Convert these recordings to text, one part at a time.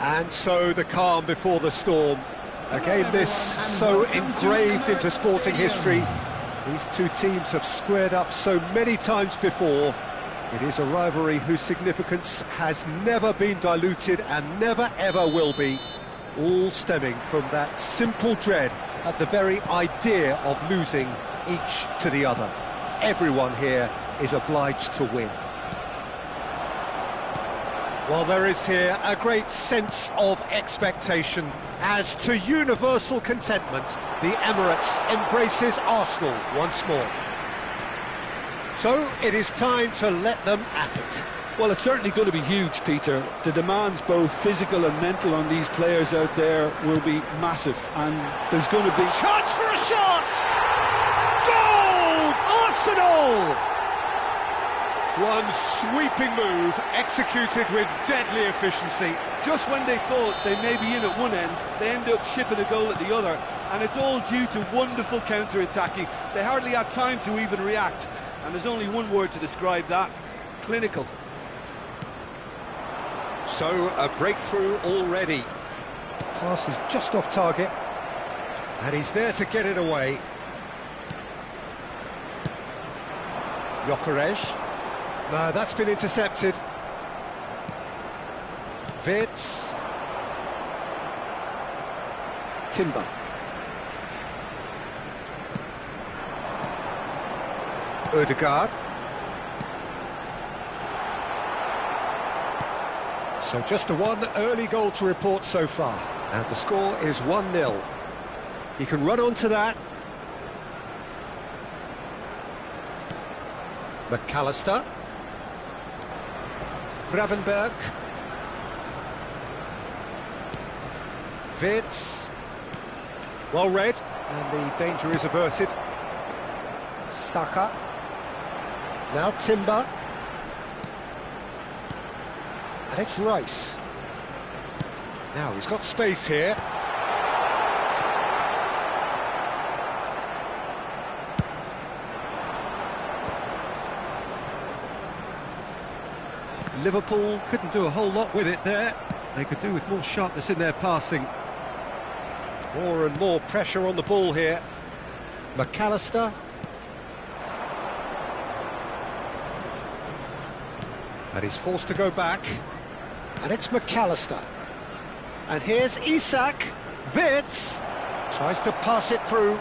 And so the calm before the storm. A game this so engraved into sporting history. These two teams have squared up so many times before. It is a rivalry whose significance has never been diluted and never ever will be. All stemming from that simple dread at the very idea of losing each to the other. Everyone here is obliged to win. Well, there is here a great sense of expectation as, to universal contentment, the Emirates embraces Arsenal once more. So it is time to let them at it. Well, it's certainly going to be huge, Peter. The demands, both physical and mental, on these players out there will be massive, and there's going to be... Chance for a shot! Goal! Arsenal! One sweeping move, executed with deadly efficiency. Just when they thought they may be in at one end, they end up shipping a goal at the other, and it's all due to wonderful counter-attacking. They hardly had time to even react, and there's only one word to describe that: clinical. So, a breakthrough already. Pass is just off target, and he's there to get it away. Gyökeres. No, that's been intercepted. Wirtz. Timber. Ødegaard. So just the one early goal to report so far. And the score is 1-0. He can run onto that. McAllister. Gravenberg. Wirtz. Well read, and the danger is averted. Saka. Now Timber. And it's Rice. Now he's got space here. Liverpool couldn't do a whole lot with it there. They could do with more sharpness in their passing. More and more pressure on the ball here. McAllister. And he's forced to go back. And it's McAllister. And here's Isak. Wirtz tries to pass it through.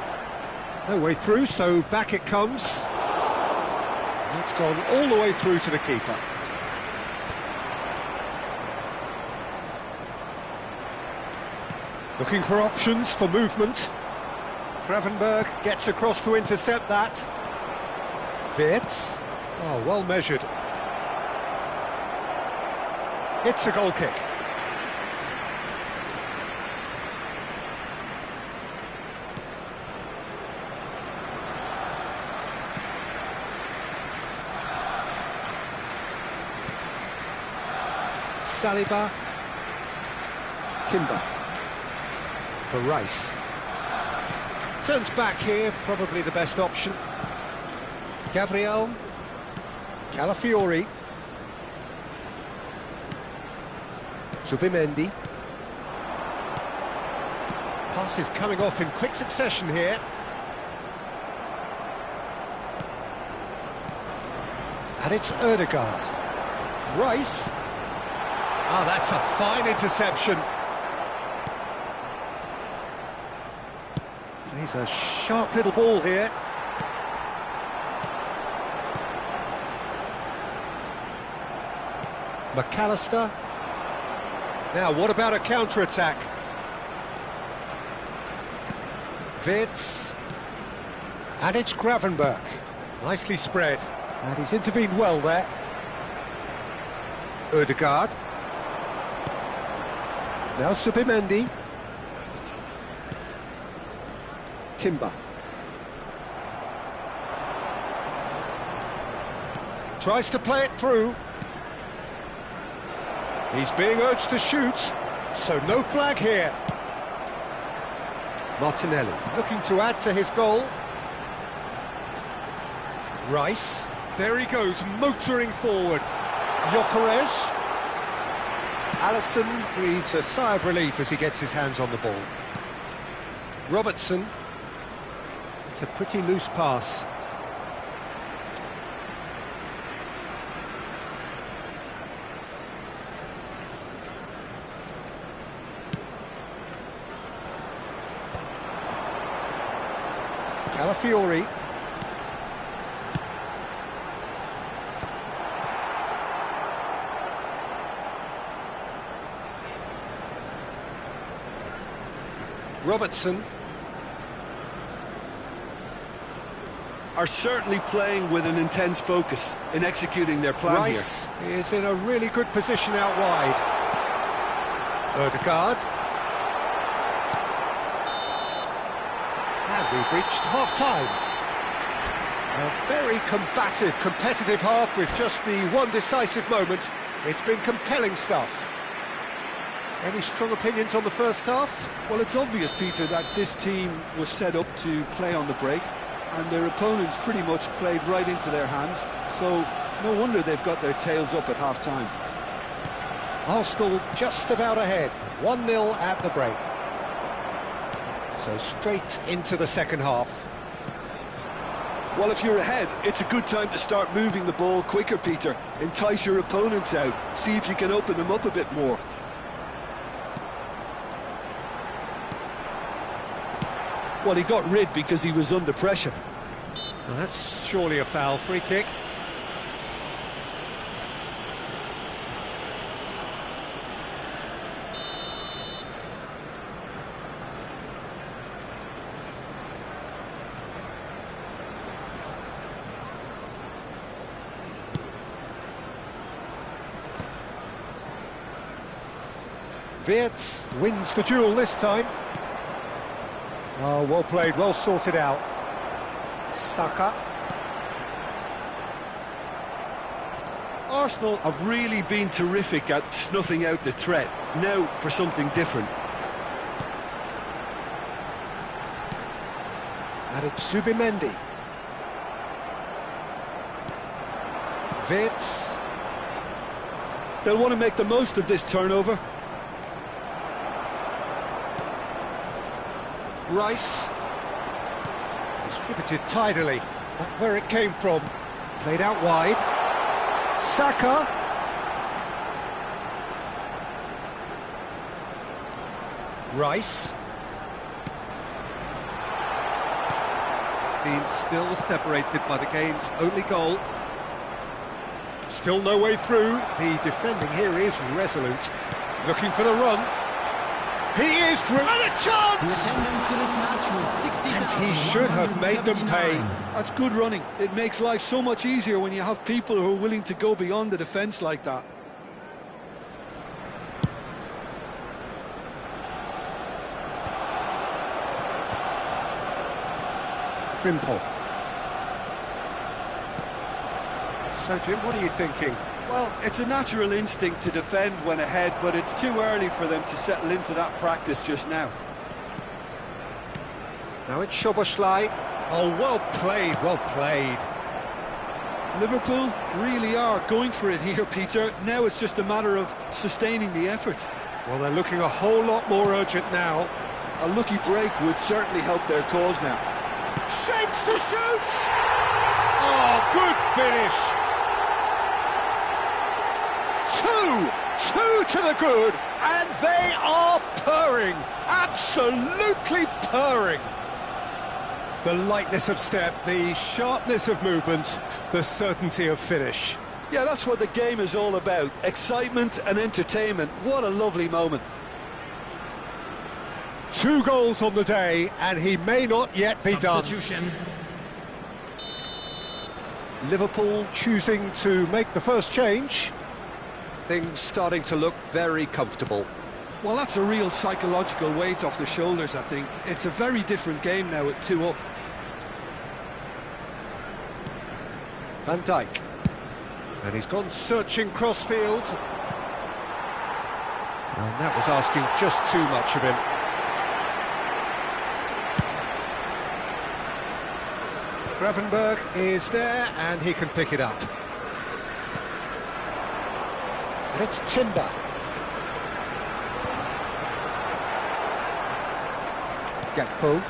No way through, so back it comes. And it's gone all the way through to the keeper. Looking for options for movement. Gravenberg gets across to intercept that. Wirtz. Oh, well measured. It's a goal kick. Saliba. Timber. For Rice. Turns back here, probably the best option. Gabriel. Calafiori. Zubimendi. Passes coming off in quick succession here. And it's Ødegaard. Rice. Oh, that's a fine interception. He's a sharp little ball here. McAllister. Now, what about a counter-attack? Wirtz. And it's Gravenberg. Nicely spread. And he's intervened well there. Ødegaard. Now Zubimendi. Timber. Tries to play it through. He's being urged to shoot, so no flag here. Martinelli looking to add to his goal. Rice, there he goes, motoring forward. Gyökeres. Alisson breathes a sigh of relief as he gets his hands on the ball. Robertson. It's a pretty loose pass. Calafiori. Robertson. Are certainly playing with an intense focus in executing their plan Rice is in a really good position out wide. Odegaard. And we've reached half-time. A very combative, competitive half with just the one decisive moment. It's been compelling stuff. Any strong opinions on the first half? Well, it's obvious, Peter, that this team was set up to play on the break, and their opponents pretty much played right into their hands, so no wonder they've got their tails up at half-time. Arsenal just about ahead, 1-0 at the break. So straight into the second half. Well, if you're ahead, it's a good time to start moving the ball quicker, Peter. Entice your opponents out, see if you can open them up a bit more. Well, he got rid because he was under pressure. Well, that's surely a foul. Free kick. Wirtz wins the duel this time. Oh, well played, well sorted out. Saka. Arsenal have really been terrific at snuffing out the threat. Now for something different. And it's Zubimendi. Wirtz. They'll want to make the most of this turnover. Rice. Distributed tidily. Not where it came from. Played out wide. Saka. Rice. Being still separated by the game's only goal. Still no way through. The defending here is resolute. Looking for the run. He is through, and a chance! The attendance for this match was 60,000. And he should have made them pay. That's good running. It makes life so much easier when you have people who are willing to go beyond the defence like that. Frimpong. So, Jim, what are you thinking? Well, it's a natural instinct to defend when ahead, but it's too early for them to settle into that practice just now. Now it's Szoboszlai. Oh, well played, well played. Liverpool really are going for it here, Peter. Now it's just a matter of sustaining the effort. Well, they're looking a whole lot more urgent now. A lucky break would certainly help their cause now. Shapes to shoot! Oh, good finish! Two to the good, and they are purring, absolutely purring. The lightness of step, the sharpness of movement, the certainty of finish. Yeah, that's what the game is all about, excitement and entertainment. What a lovely moment. 2 goals on the day, and he may not yet be done. Liverpool choosing to make the first change. Things starting to look very comfortable. Well, that's a real psychological weight off the shoulders, I think. It's a very different game now at 2 up. Van Dijk. And he's gone searching crossfield. And that was asking just too much of him. Gravenberg is there, and he can pick it up. And it's Timber. Gakpo.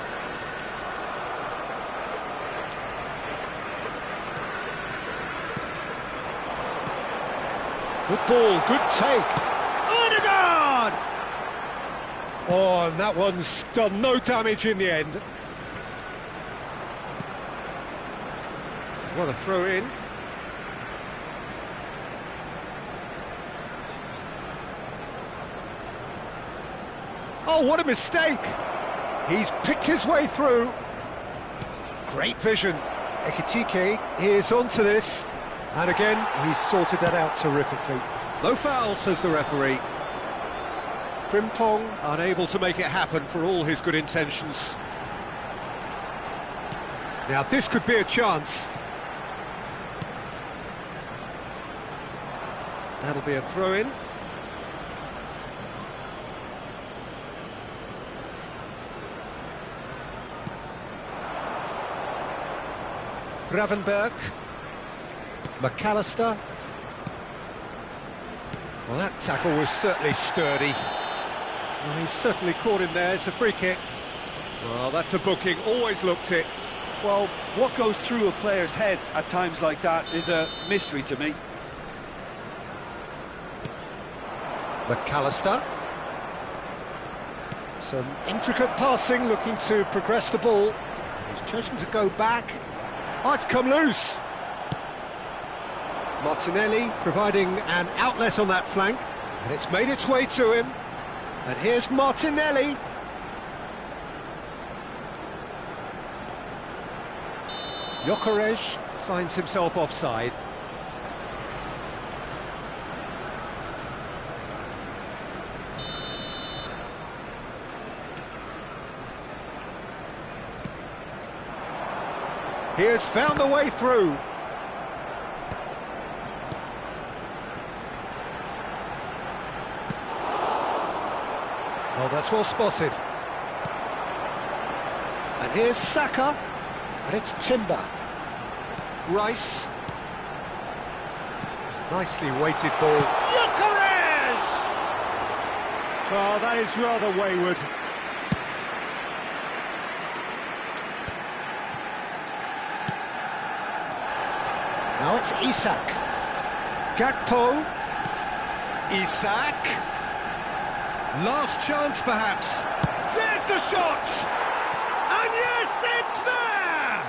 Good ball, good take. Odegaard! Oh, and that one's done no damage in the end. What a throw in. Oh, what a mistake! He's picked his way through. Great vision. Ekitike is onto this. And again, he's sorted that out terrifically. No foul, says the referee. Frimpong unable to make it happen for all his good intentions. Now this could be a chance. That'll be a throw-in. Gravenberg. McAllister. Well, that tackle was certainly sturdy. Well, he's certainly caught him there. It's a free kick. Well, that's a booking. Always looked it. Well, what goes through a player's head at times like that is a mystery to me. McAllister. Some intricate passing, looking to progress the ball. He's chosen to go back. Oh, it's come loose. Martinelli providing an outlet on that flank, and it's made its way to him. And here's Martinelli. Gyökeres finds himself offside. He has found the way through. Oh, that's well spotted. And here's Saka, and it's Timber. Rice. Nicely weighted ball. Gyökeres! Well, that is rather wayward. Now it's Isak. Gakpo. Isak. Last chance, perhaps. There's the shot! And yes, it's there!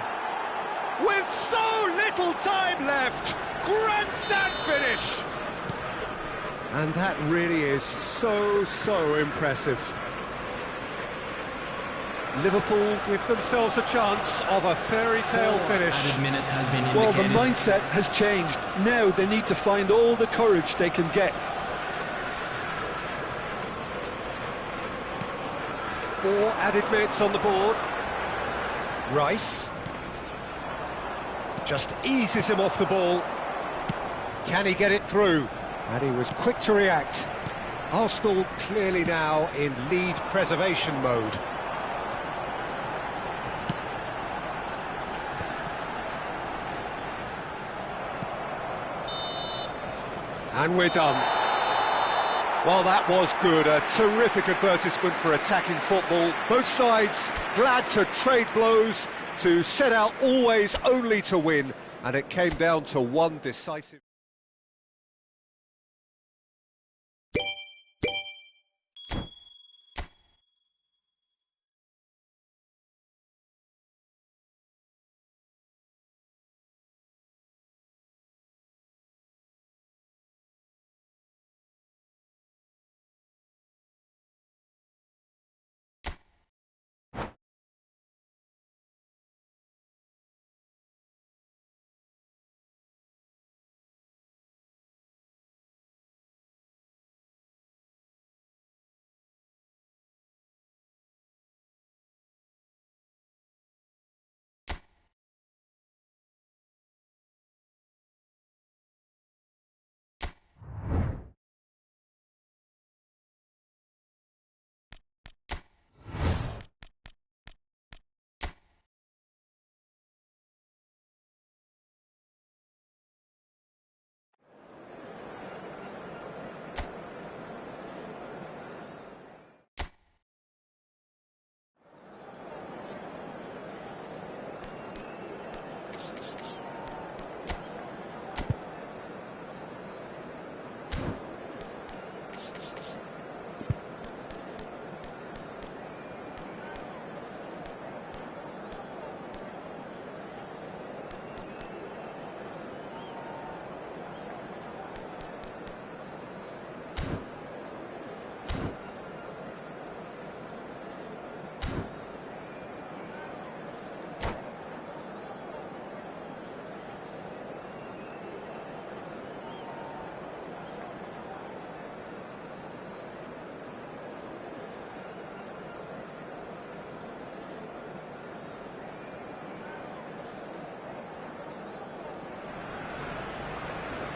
With so little time left, grandstand finish! And that really is so impressive. Liverpool give themselves a chance of a fairy tale finish. Well, the mindset has changed. Now they need to find all the courage they can get. 4 added minutes on the board. Rice just eases him off the ball. Can he get it through? And he was quick to react. Arsenal clearly now in lead preservation mode. And we're done. Well, that was good. A terrific advertisement for attacking football. Both sides glad to trade blows, to set out always only to win. And it came down to one decisive...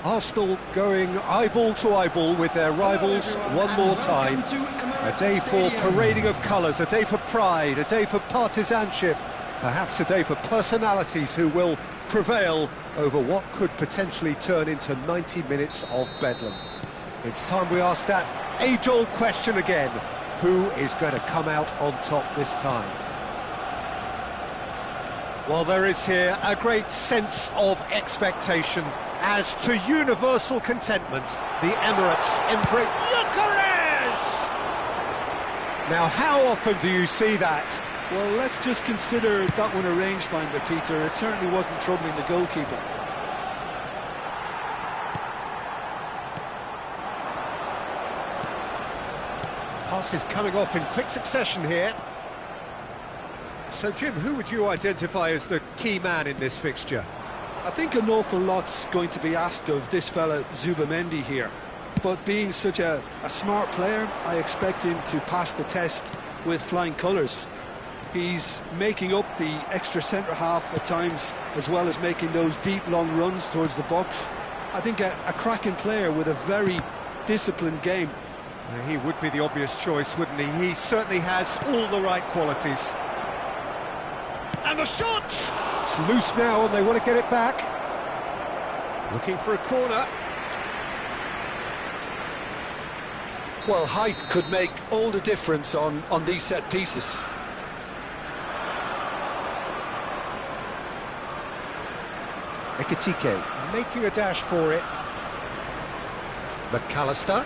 Arsenal going eyeball to eyeball with their rivals one more time. A day for parading of colours, a day for pride, a day for partisanship, perhaps a day for personalities who will prevail over what could potentially turn into 90 minutes of bedlam. It's time we ask that age-old question again: who is going to come out on top this time? Well, there is here a great sense of expectation. As to universal contentment, the Emirates embrace Gyökeres! Now, how often do you see that? Well, let's just consider that one a rangefinder, Peter. It certainly wasn't troubling the goalkeeper. Passes coming off in quick succession here. So, Jim, who would you identify as the key man in this fixture? I think an awful lot's going to be asked of this fella Zubamendi here, but being such a smart player, I expect him to pass the test with flying colours. He's making up the extra centre-half at times, as well as making those deep, long runs towards the box. I think a cracking player with a very disciplined game. He would be the obvious choice, wouldn't he? He certainly has all the right qualities. And the shot! It's loose now and they want to get it back. Looking for a corner. Well, height could make all the difference on these set pieces. Ekitike making a dash for it. McAllister.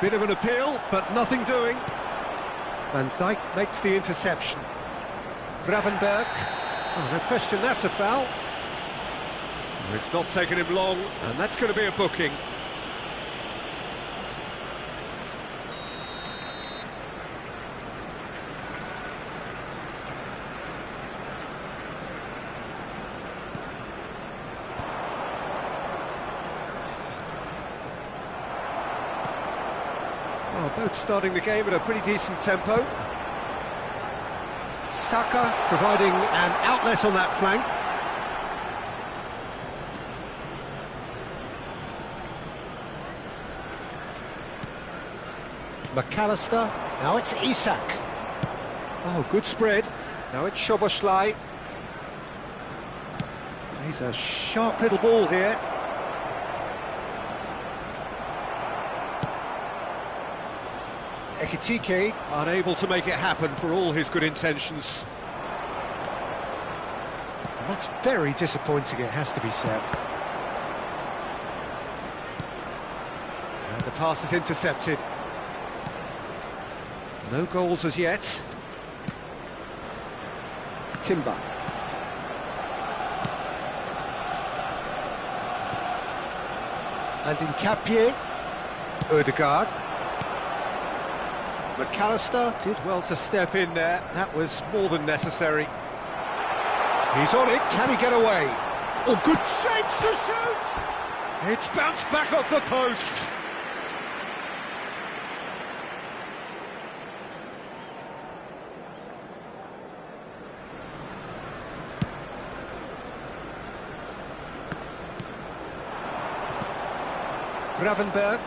Bit of an appeal, but nothing doing. Van Dijk makes the interception. Gravenberg. Oh, no question, that's a foul. It's not taken him long, and that's going to be a booking. Well, both starting the game at a pretty decent tempo. Saka providing an outlet on that flank. McAllister, now it's Isak. Oh, good spread. Now it's Szoboszlai. He's a sharp little ball here. Ekitike unable to make it happen for all his good intentions. And that's very disappointing, it has to be said. And the pass is intercepted. No goals as yet. Timber. And in Capie, Ødegaard. McAllister did well to step in there, that was more than necessary. He's on it, can he get away? Oh, good shapes to shoot! It's bounced back off the post. Gravenberg.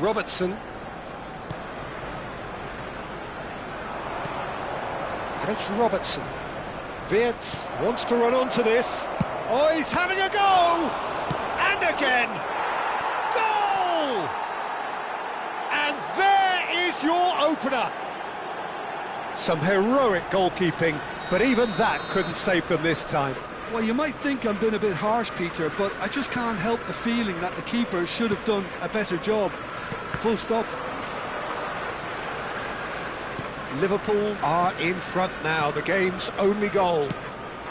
Robertson. And it's Robertson. Wirtz wants to run onto this. Oh, he's having a go! And again! Goal! And there is your opener. Some heroic goalkeeping but even that couldn't save them this time. Well, you might think I'm being a bit harsh, Peter, but I just can't help the feeling that the keeper should have done a better job. Full stop. Liverpool are in front now, the game's only goal.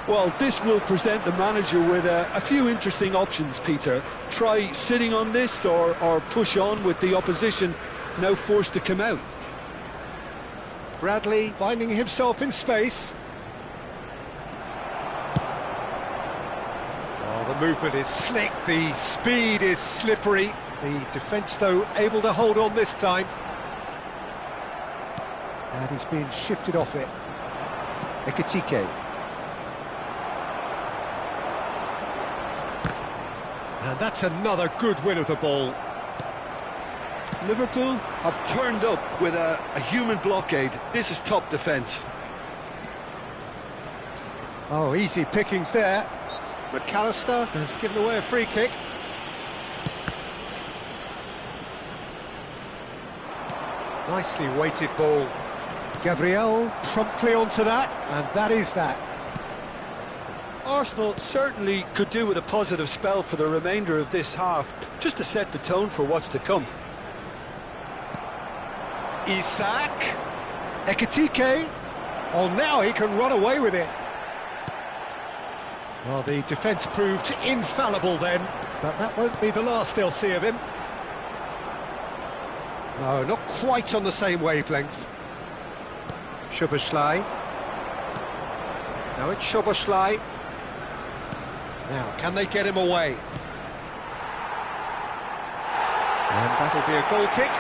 Well, this will present the manager with a few interesting options, Peter. Try sitting on this or push on with the opposition now forced to come out. Bradley finding himself in space. Oh, the movement is slick, the speed is slippery. The defence, though, able to hold on this time. And he's being shifted off it. Ekitike. And that's another good win of the ball. Liverpool have turned up with a human blockade. This is top defence. Oh, easy pickings there. McAllister has given away a free kick. Nicely weighted ball. Gabriel promptly onto that, and that is that. Arsenal certainly could do with a positive spell for the remainder of this half, just to set the tone for what's to come. Isak. Ekitike. Oh, now he can run away with it. Well, the defence proved infallible then, but that won't be the last they'll see of him. No, not quite on the same wavelength. Szoboszlai. Now it's Szoboszlai. Now, can they get him away? And that'll be a goal kick.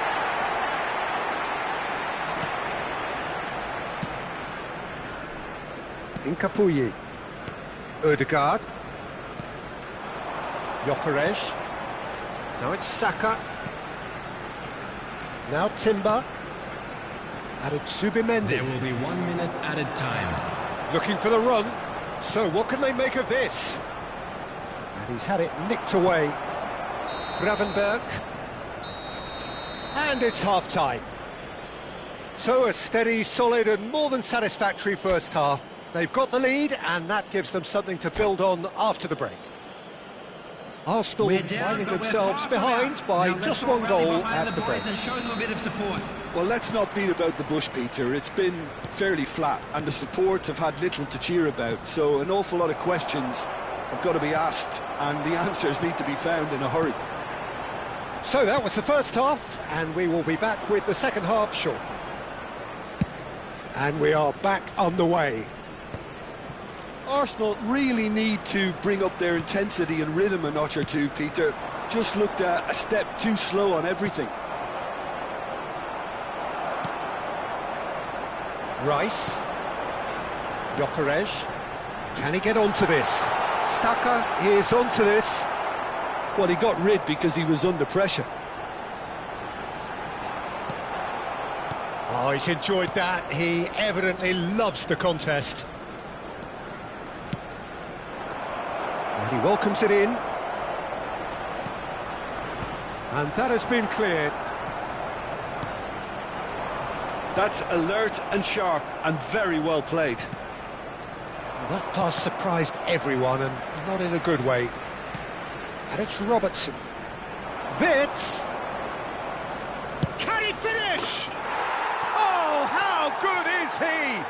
Incapuyi. Ødegaard. Gyökeres. Now it's Saka. Now Timber. And it's Zubimendi. There will be 1 minute added time. Looking for the run. So what can they make of this? And he's had it nicked away. Gravenberg. And it's half-time. So a steady, solid and more than satisfactory first half. They've got the lead and that gives them something to build on after the break. Arsenal finding themselves behind by just one goal at the break. Well, let's not beat about the bush, Peter. It's been fairly flat and the support have had little to cheer about, so an awful lot of questions have got to be asked and the answers need to be found in a hurry. So that was the first half and we will be back with the second half shortly. And we are back underway. Arsenal really need to bring up their intensity and rhythm a notch or two, Peter. Just looked a step too slow on everything. Rice. Gyökeres. Can he get onto this? Saka is onto this. Well, he got rid because he was under pressure. Oh, he's enjoyed that. He evidently loves the contest. And he welcomes it in. And that has been cleared. That's alert and sharp and very well played. Well, that pass surprised everyone and not in a good way. And it's Robertson. Wits! Can he finish? Oh, how good is he?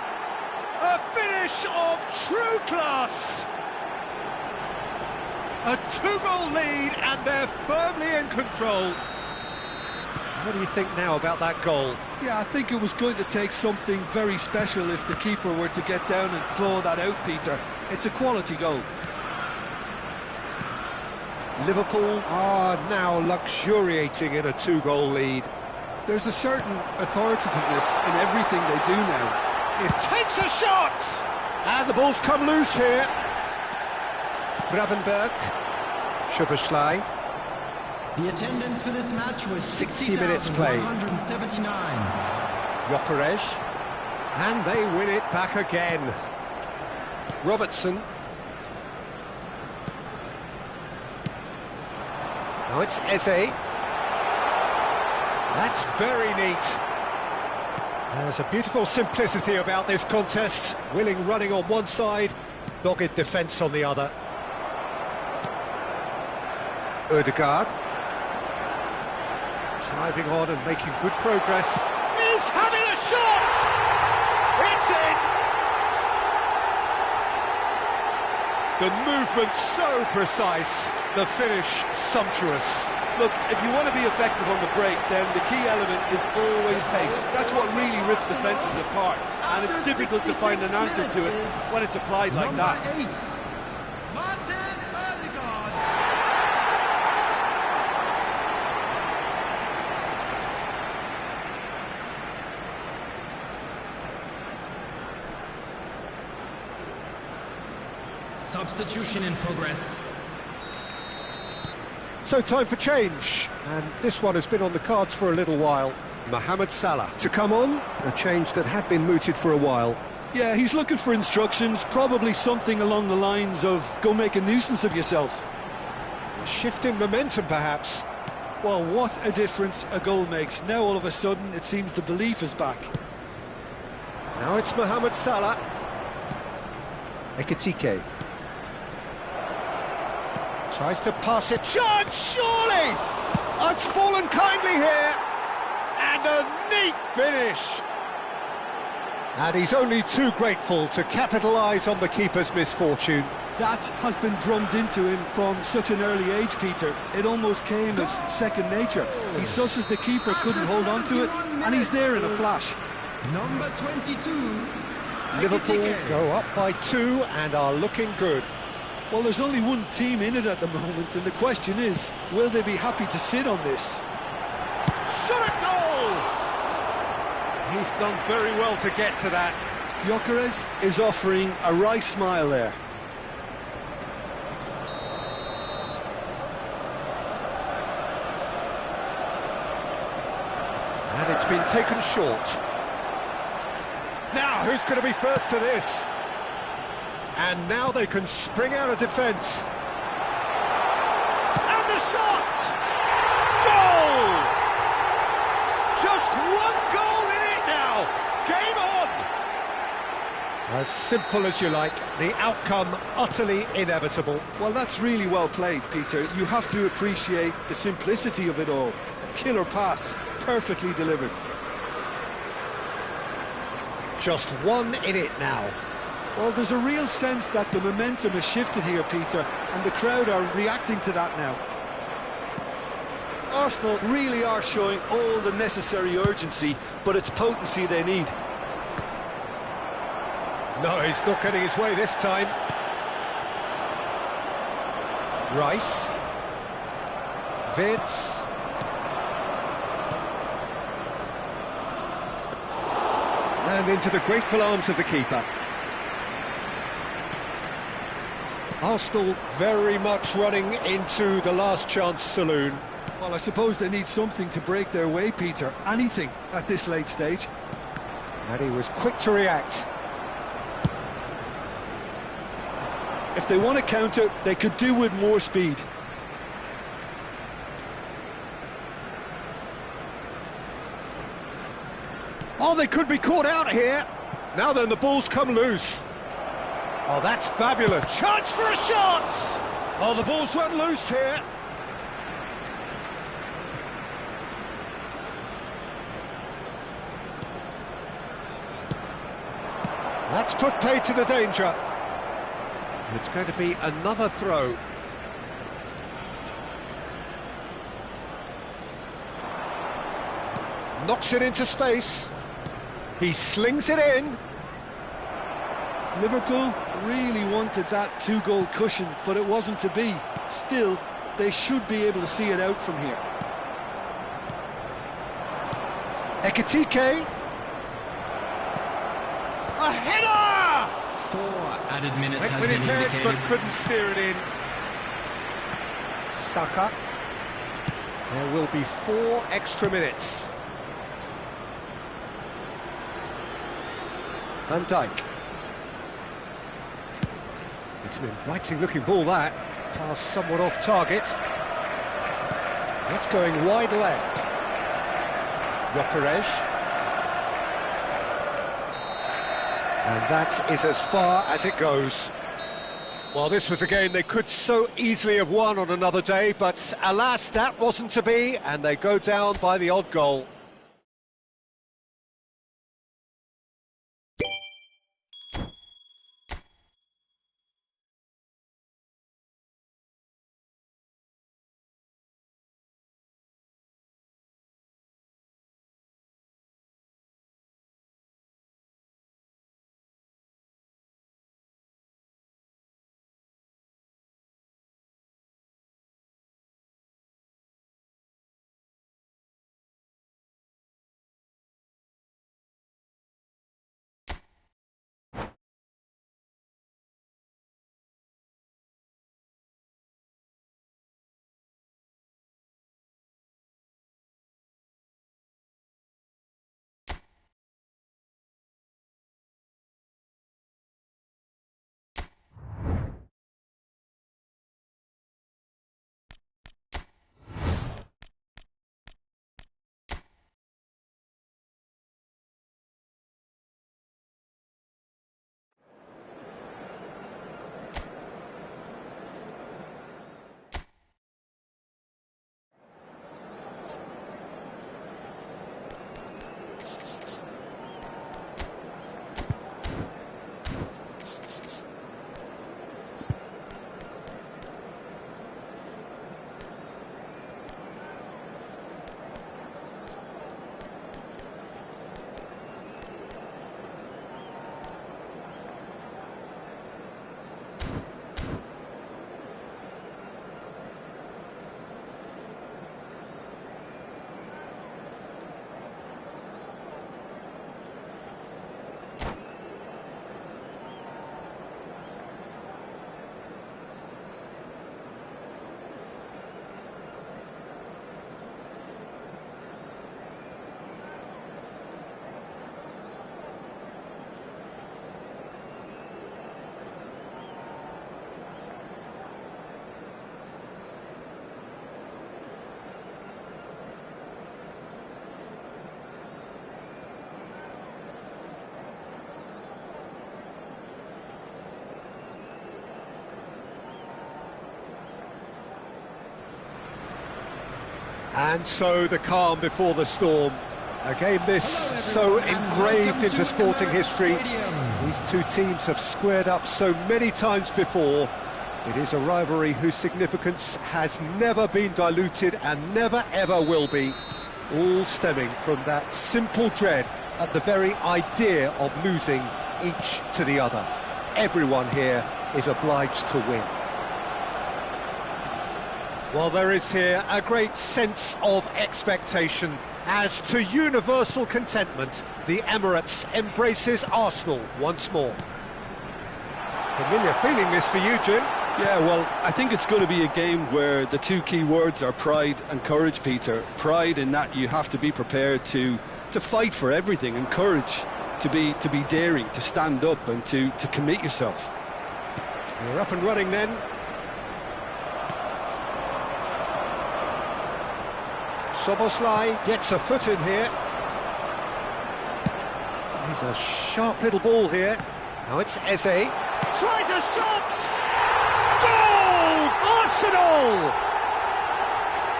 A finish of true class! A two-goal lead and they're firmly in control. What do you think now about that goal? Yeah, I think it was going to take something very special if the keeper were to get down and claw that out, Peter. It's a quality goal. Liverpool are now luxuriating in a two-goal lead. There's a certain authoritativeness in everything they do now. It takes a shot! And the ball's come loose here. Gravenberg. Szoboszlai. The attendance for this match was 60 minutes played. 179. Gyökeres. And they win it back again. Robertson. Now it's Eze. That's very neat. There's a beautiful simplicity about this contest. Willing running on one side, dogged defence on the other. Ødegaard. Driving on and making good progress. He's having a shot! It's in! The movement so precise, the finish sumptuous. Look, if you want to be effective on the break, then the key element is always pace. That's what really rips defences apart, and it's difficult to find an answer to it when it's applied like that. Substitution in progress. So time for change, and this one has been on the cards for a little while. Mohamed Salah to come on, a change that had been mooted for a while. Yeah, he's looking for instructions, probably something along the lines of go make a nuisance of yourself. A shift in momentum perhaps. Well, what a difference a goal makes. Now all of a sudden it seems the belief is back. Now it's Mohamed Salah. Ekitike. Tries to pass it. Chance, surely! Oh, it's fallen kindly here. And a neat finish. And he's only too grateful to capitalise on the keeper's misfortune. That has been drummed into him from such an early age, Peter. It almost came as second nature. He susses the keeper couldn't hold on to it, and he's there in a flash. Number 22. Liverpool go up by 2 and are looking good. Well, there's only one team in it at the moment, and the question is, will they be happy to sit on this? Shot a goal! He's done very well to get to that. Gyökeres is offering a wry smile there. And it's been taken short. Now, who's going to be first to this? And now they can spring out of defence. And the shot! Goal! Just one goal in it now. Game on! As simple as you like, the outcome utterly inevitable. Well, that's really well played, Peter. You have to appreciate the simplicity of it all. A killer pass, perfectly delivered. Just one in it now. Well, there's a real sense that the momentum has shifted here, Peter, and the crowd are reacting to that now. Arsenal really are showing all the necessary urgency, but it's potency they need. No, he's not getting his way this time. Rice. Vids. And into the grateful arms of the keeper. Arsenal very much running into the last chance saloon. Well, I suppose they need something to break their way, Peter. Anything at this late stage. And he was quick to react. If they want to counter, they could do with more speed. Oh, they could be caught out here. Now then, the ball's come loose. Oh, that's fabulous. Chance for a shot! Oh, the ball's run loose here. That's put paid to the danger. It's going to be another throw. Knocks it into space. He slings it in. Liverpool really wanted that two-goal cushion, but it wasn't to be. Still, they should be able to see it out from here. Ekitike. A header! 4 added minutes Went has with been his head, indicated. but couldn't steer it in. Saka. There will be 4 extra minutes. Van Dijk. It's an inviting-looking ball, that. Pass somewhat off target. That's going wide left. Gyökeres. And that is as far as it goes. Well, this was a game they could so easily have won on another day, but alas, that wasn't to be, and they go down by the odd goal. And so the calm before the storm. A game this so engraved into sporting history. These two teams have squared up so many times before. It is a rivalry whose significance has never been diluted and never ever will be. All stemming from that simple dread at the very idea of losing each to the other. Everyone here is obliged to win. Well, there is here a great sense of expectation as to universal contentment. The Emirates embraces Arsenal once more. Familiar feeling this for you, Jim? Yeah, well, I think it's going to be a game where the two key words are pride and courage, Peter. Pride in that you have to be prepared to fight for everything, and courage to be daring, to stand up and to commit yourself. We're up and running then. Soboslai gets a foot in here. He's a sharp little ball here. Now it's Eze. Tries a shot! Goal! Arsenal!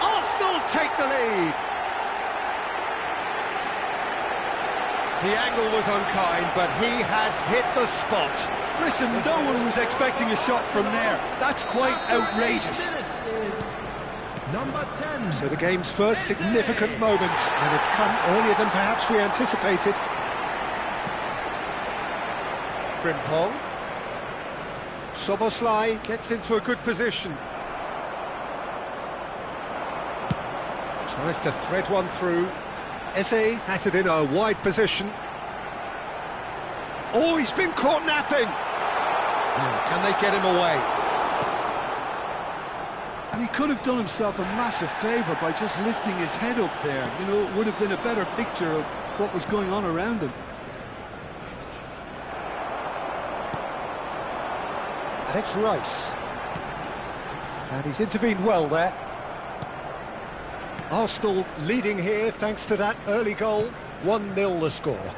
Arsenal take the lead. The angle was unkind, but he has hit the spot. Listen, no one was expecting a shot from there. That's quite outrageous. Number 10. So the game's first significant moment, and it's come earlier than perhaps we anticipated. Frimpong. Soboslai gets into a good position. Tries to thread one through. Eze has it in a wide position. Oh, he's been caught napping. Now, can they get him away? And he could have done himself a massive favour by just lifting his head up there. You know, it would have been a better picture of what was going on around him. And it's Rice. And he's intervened well there. Arsenal leading here thanks to that early goal. 1-0 the score.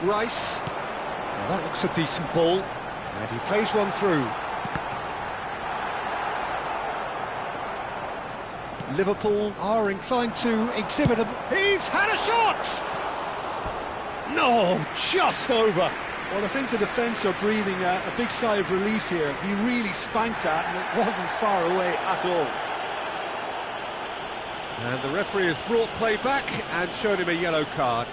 Rice. Now that looks a decent ball. And he plays one through. Liverpool are inclined to exhibit him. He's had a shot! No, just over. Well, I think the defence are breathing a big sigh of relief here. He really spanked that, and it wasn't far away at all. And the referee has brought play back and shown him a yellow card.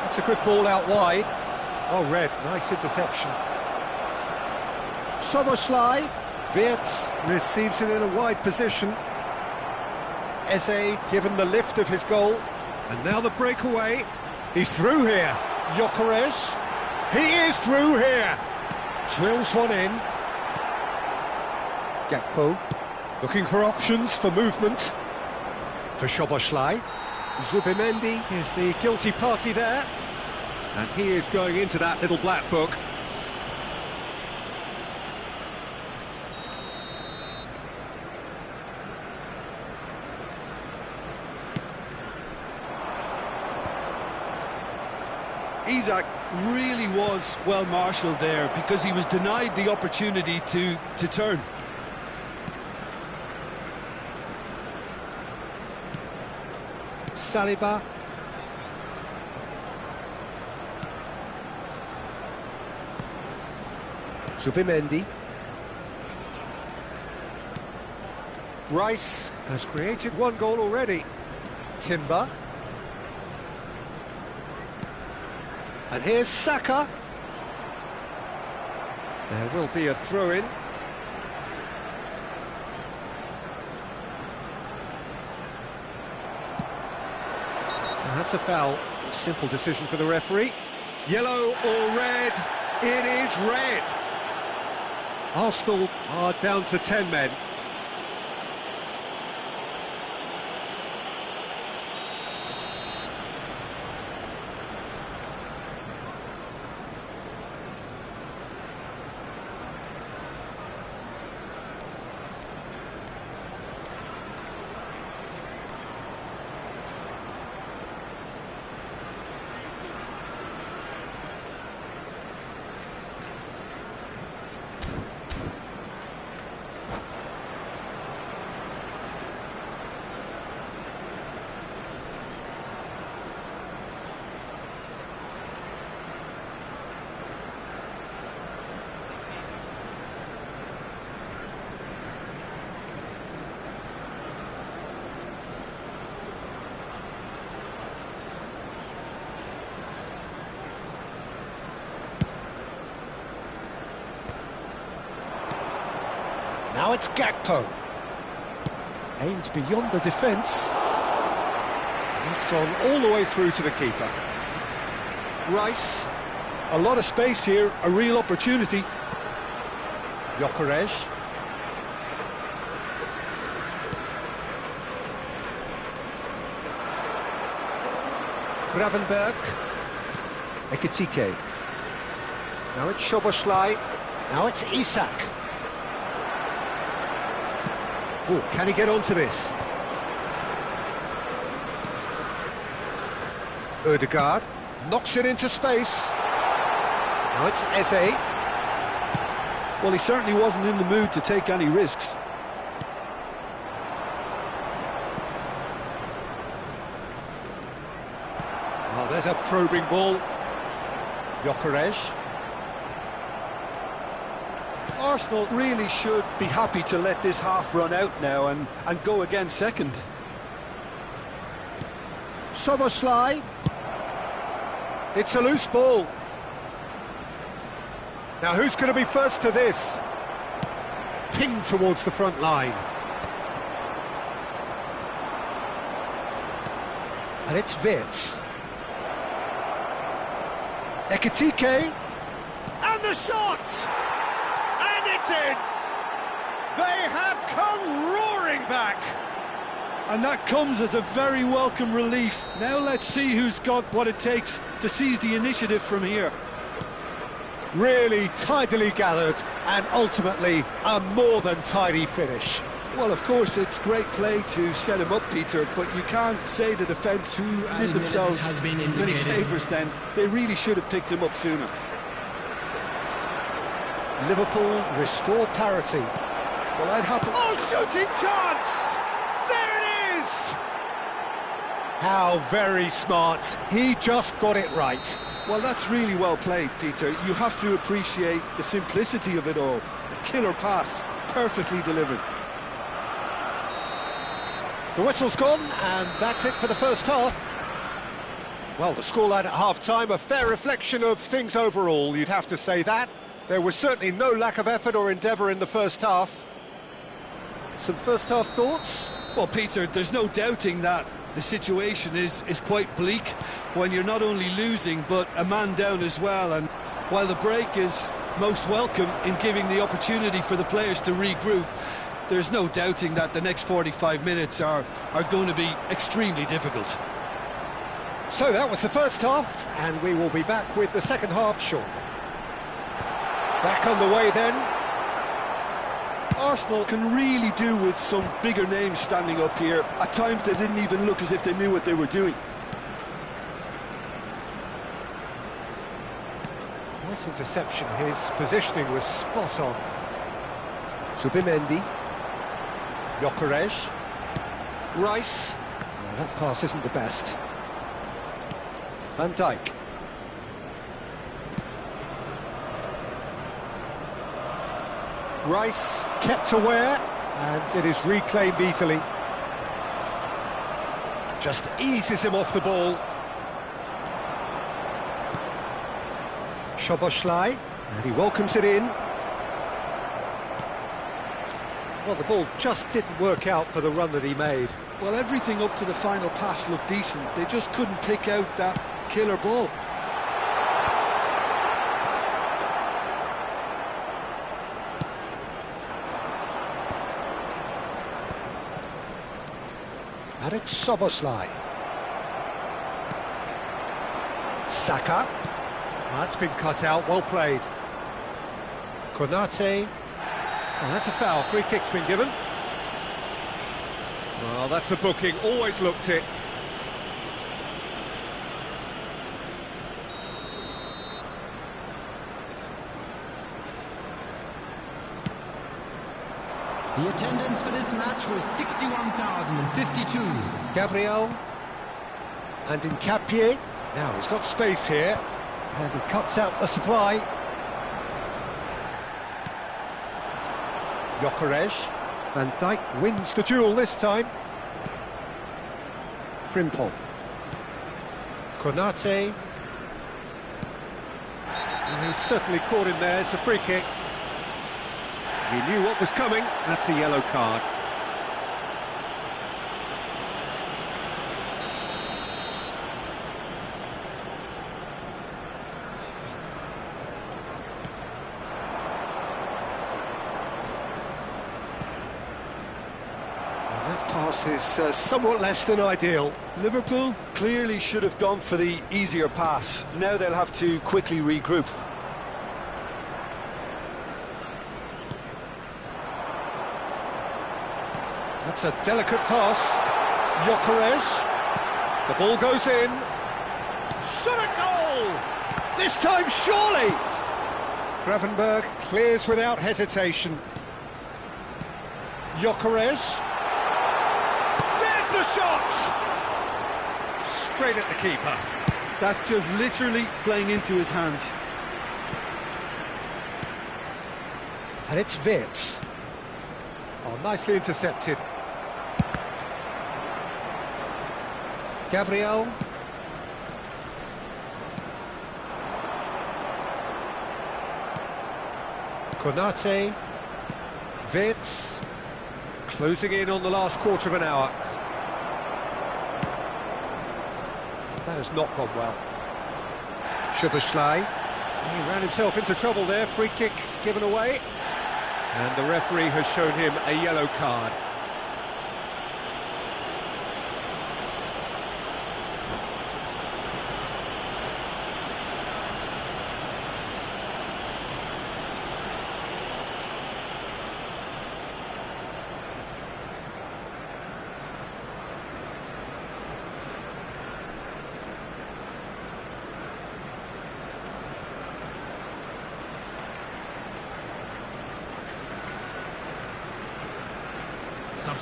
It's a good ball out wide. Oh, red, nice interception. Soboslai. Wirtz receives it in a wide position. Eze given the lift of his goal. And now the breakaway. He's through here. Gyökeres. He is through here. Drills one in. Gakpo. Looking for options for movement. For Soboslai. Zubimendi is the guilty party there. And he is going into that little black book. Isak really was well marshalled there because he was denied the opportunity to turn. Saliba. Zubimendi. Rice has created one goal already. Timber. And here's Saka. There will be a throw-in. That's a foul. Simple decision for the referee. Yellow or red? It is red. Arsenal are down to 10 men. Now it's Gakpo. Aims beyond the defence. It's gone all the way through to the keeper. Rice. A lot of space here, a real opportunity. Gyökeres. Gravenberg. Ekitike. Now it's Soboslai. Now it's Isak. Oh, can he get onto this? Ødegaard knocks it into space. Now it's Eze. Well, he certainly wasn't in the mood to take any risks. Oh, there's a probing ball. Gyökeres. Arsenal really should be happy to let this half run out now and go again second. Soboslai. It's a loose ball. Now who's going to be first to this? Pinged towards the front line. And it's Wirtz. Ekitike. And the shot! And it's in! They have come roaring back! And that comes as a very welcome relief. Now let's see who's got what it takes to seize the initiative from here. Really tidily gathered and ultimately a more than tidy finish. Well, of course, it's great play to set him up, Peter, but you can't say the defence did themselves many favours then. They really should have picked him up sooner. Liverpool restore parity. Well, that happened. Oh, shooting chance! There it is! How very smart. He just got it right. Well, that's really well played, Peter. You have to appreciate the simplicity of it all. A killer pass, perfectly delivered. The whistle's gone, and that's it for the first half. Well, the scoreline at half-time, a fair reflection of things overall, you'd have to say that. There was certainly no lack of effort or endeavour in the first half. Some first-half thoughts? Well, Peter, there's no doubting that the situation is quite bleak when you're not only losing, but a man down as well. And while the break is most welcome in giving the opportunity for the players to regroup, there's no doubting that the next 45 minutes are going to be extremely difficult. So that was the first half, and we will be back with the second half shortly. Back on the way then. Arsenal can really do with some bigger names standing up here. At times they didn't even look as if they knew what they were doing. Nice interception, his positioning was spot on. Zubimendi. Gyökeres. Rice. No, that pass isn't the best. Van Dijk. Rice kept aware, and it is reclaimed easily. Just eases him off the ball. Szoboszlai, and he welcomes it in. Well, the ball just didn't work out for the run that he made. Well, everything up to the final pass looked decent. They just couldn't pick out that killer ball. And it's Szoboszlai. Saka. That's been cut out, well played. Konate. Oh, that's a foul, free kick's been given. Well, that's a booking, always looked it. The attendance for this match was 61,052. Gabriel. And Nkapie. Now he's got space here. And he cuts out the supply. Gyökeres. Van Dijk wins the duel this time. Frimpong. Konate. And he's certainly caught him there, it's a free kick. He knew what was coming, that's a yellow card. Pass is somewhat less than ideal. Liverpool clearly should have gone for the easier pass. Now they'll have to quickly regroup. That's a delicate pass. Gyökeres. The ball goes in. Shot a goal! This time surely! Gravenberg clears without hesitation. Gyökeres. The shot! Straight at the keeper. That's just literally playing into his hands. And it's Wirtz. Oh, nicely intercepted. Gabriel. Konate. Wirtz. Closing in on the last quarter of an hour. That has not gone well. Szoboszlai. He ran himself into trouble there. Free kick given away. And the referee has shown him a yellow card.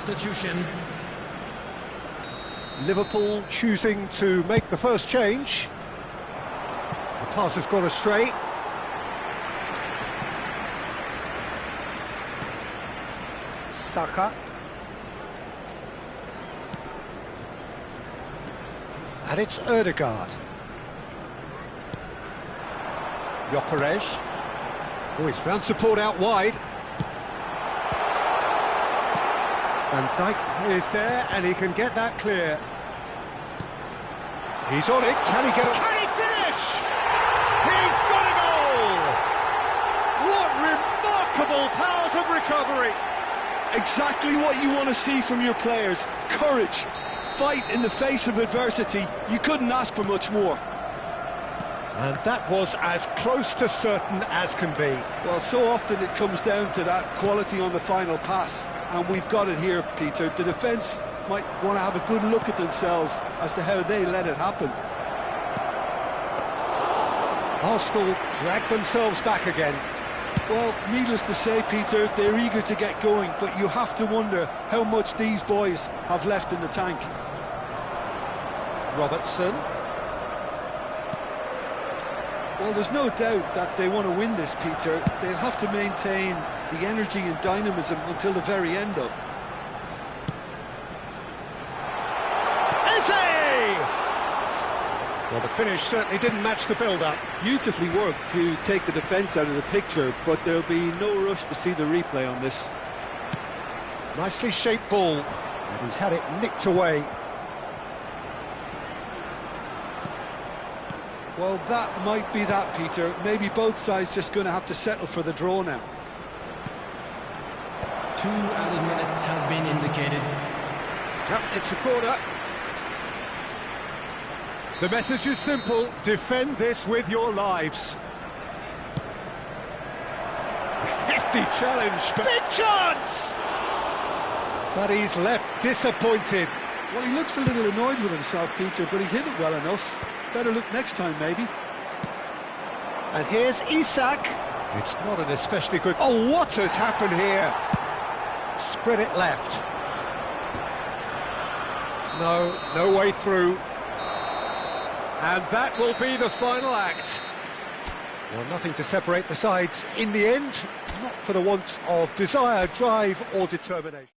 substitution. Liverpool choosing to make the first change. The pass has gone astray. Saka. And it's Ødegaard. Gyökeres. Oh, he's found support out wide. Van Dijk is there, and he can get that clear. He's on it. Can he get it? Can he finish? He's got a goal! What remarkable powers of recovery! Exactly what you want to see from your players. Courage, fight in the face of adversity. You couldn't ask for much more. And that was as close to certain as can be. Well, so often it comes down to that quality on the final pass, and we've got it here, Peter. The defence might want to have a good look at themselves as to how they let it happen. Arsenal drag themselves back again. Well, needless to say, Peter, they're eager to get going, but you have to wonder how much these boys have left in the tank. Robertson. Well, there's no doubt that they want to win this, Peter. They'll have to maintain the energy and dynamism until the very end, though. Well, the finish certainly didn't match the build-up. Beautifully worked to take the defence out of the picture, but there'll be no rush to see the replay on this. Nicely shaped ball, and he's had it nicked away. Well, that might be that, Peter. Maybe both sides just going to have to settle for the draw now. 2 added minutes has been indicated. Yep, it's a corner. The message is simple: defend this with your lives. Hefty challenge, big chance! But he's left disappointed. Well, he looks a little annoyed with himself, Peter, but he hit it well enough. Better look next time, maybe. And here's Isak. It's not an especially good... Oh, what has happened here? Spread it left. No way through. And that will be the final act. Well, nothing to separate the sides in the end, not for the want of desire, drive or determination.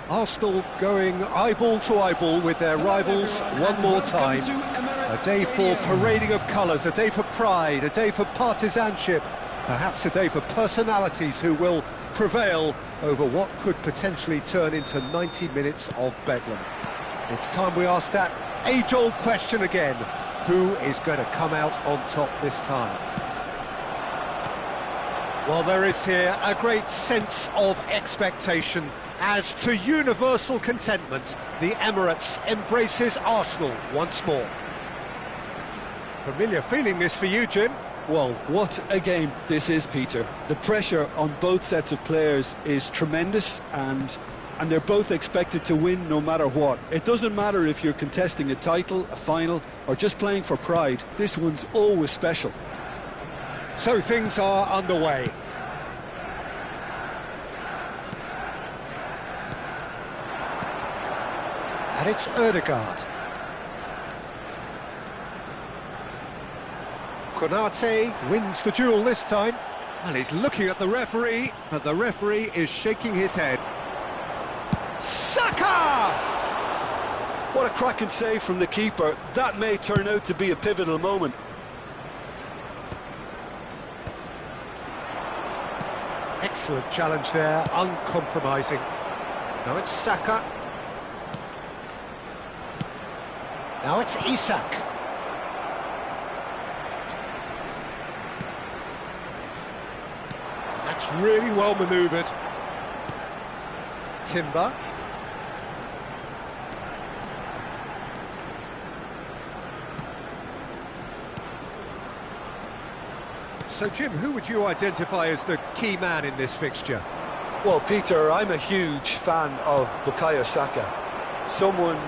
Arsenal going eyeball to eyeball with their rivals one more time. A day for parading of colours, a day for pride, a day for partisanship, perhaps a day for personalities who will prevail over what could potentially turn into 90 minutes of bedlam. It's time we ask that age-old question again. Who is going to come out on top this time? Well, there is here a great sense of expectation as, to universal contentment, the Emirates embraces Arsenal once more. Familiar feeling this for you, Jim? Well, what a game this is, Peter. The pressure on both sets of players is tremendous, and they're both expected to win no matter what. It doesn't matter if you're contesting a title, a final, or just playing for pride. This one's always special. So things are underway. And it's Ødegaard. Konate wins the duel this time. Well, he's looking at the referee, but the referee is shaking his head. Saka! What a cracking save from the keeper. That may turn out to be a pivotal moment. Excellent challenge there, uncompromising. Now it's Saka. Now it's Isak. That's really well manoeuvred. Timber. So, Jim, who would you identify as the key man in this fixture? Well, Peter, I'm a huge fan of Bukayo Saka. Someone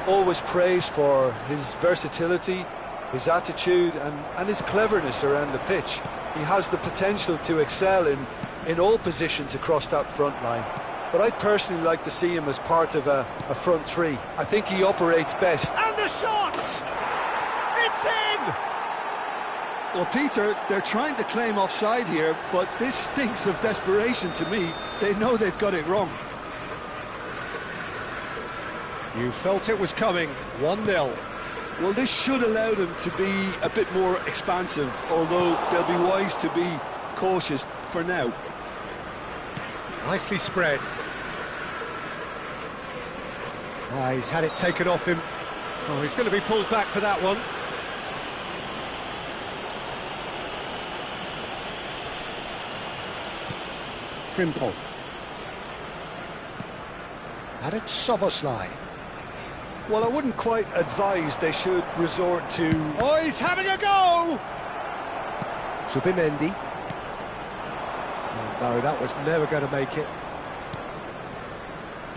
always praised for his versatility, his attitude and his cleverness around the pitch. He has the potential to excel in all positions across that front line. But I'd personally like to see him as part of a front three. I think he operates best. And the shot! It's in! Well, Peter, they're trying to claim offside here, but this stinks of desperation to me. They know they've got it wrong. You felt it was coming, 1-0. Well, this should allow them to be a bit more expansive, although they'll be wise to be cautious for now. Nicely spread. He's had it taken off him. Oh, he's going to be pulled back for that one. Frimpong. And it's Szoboszlai. Well, I wouldn't quite advise they should resort to... Oh, he's having a go! Zubimendi. Oh, no, that was never going to make it.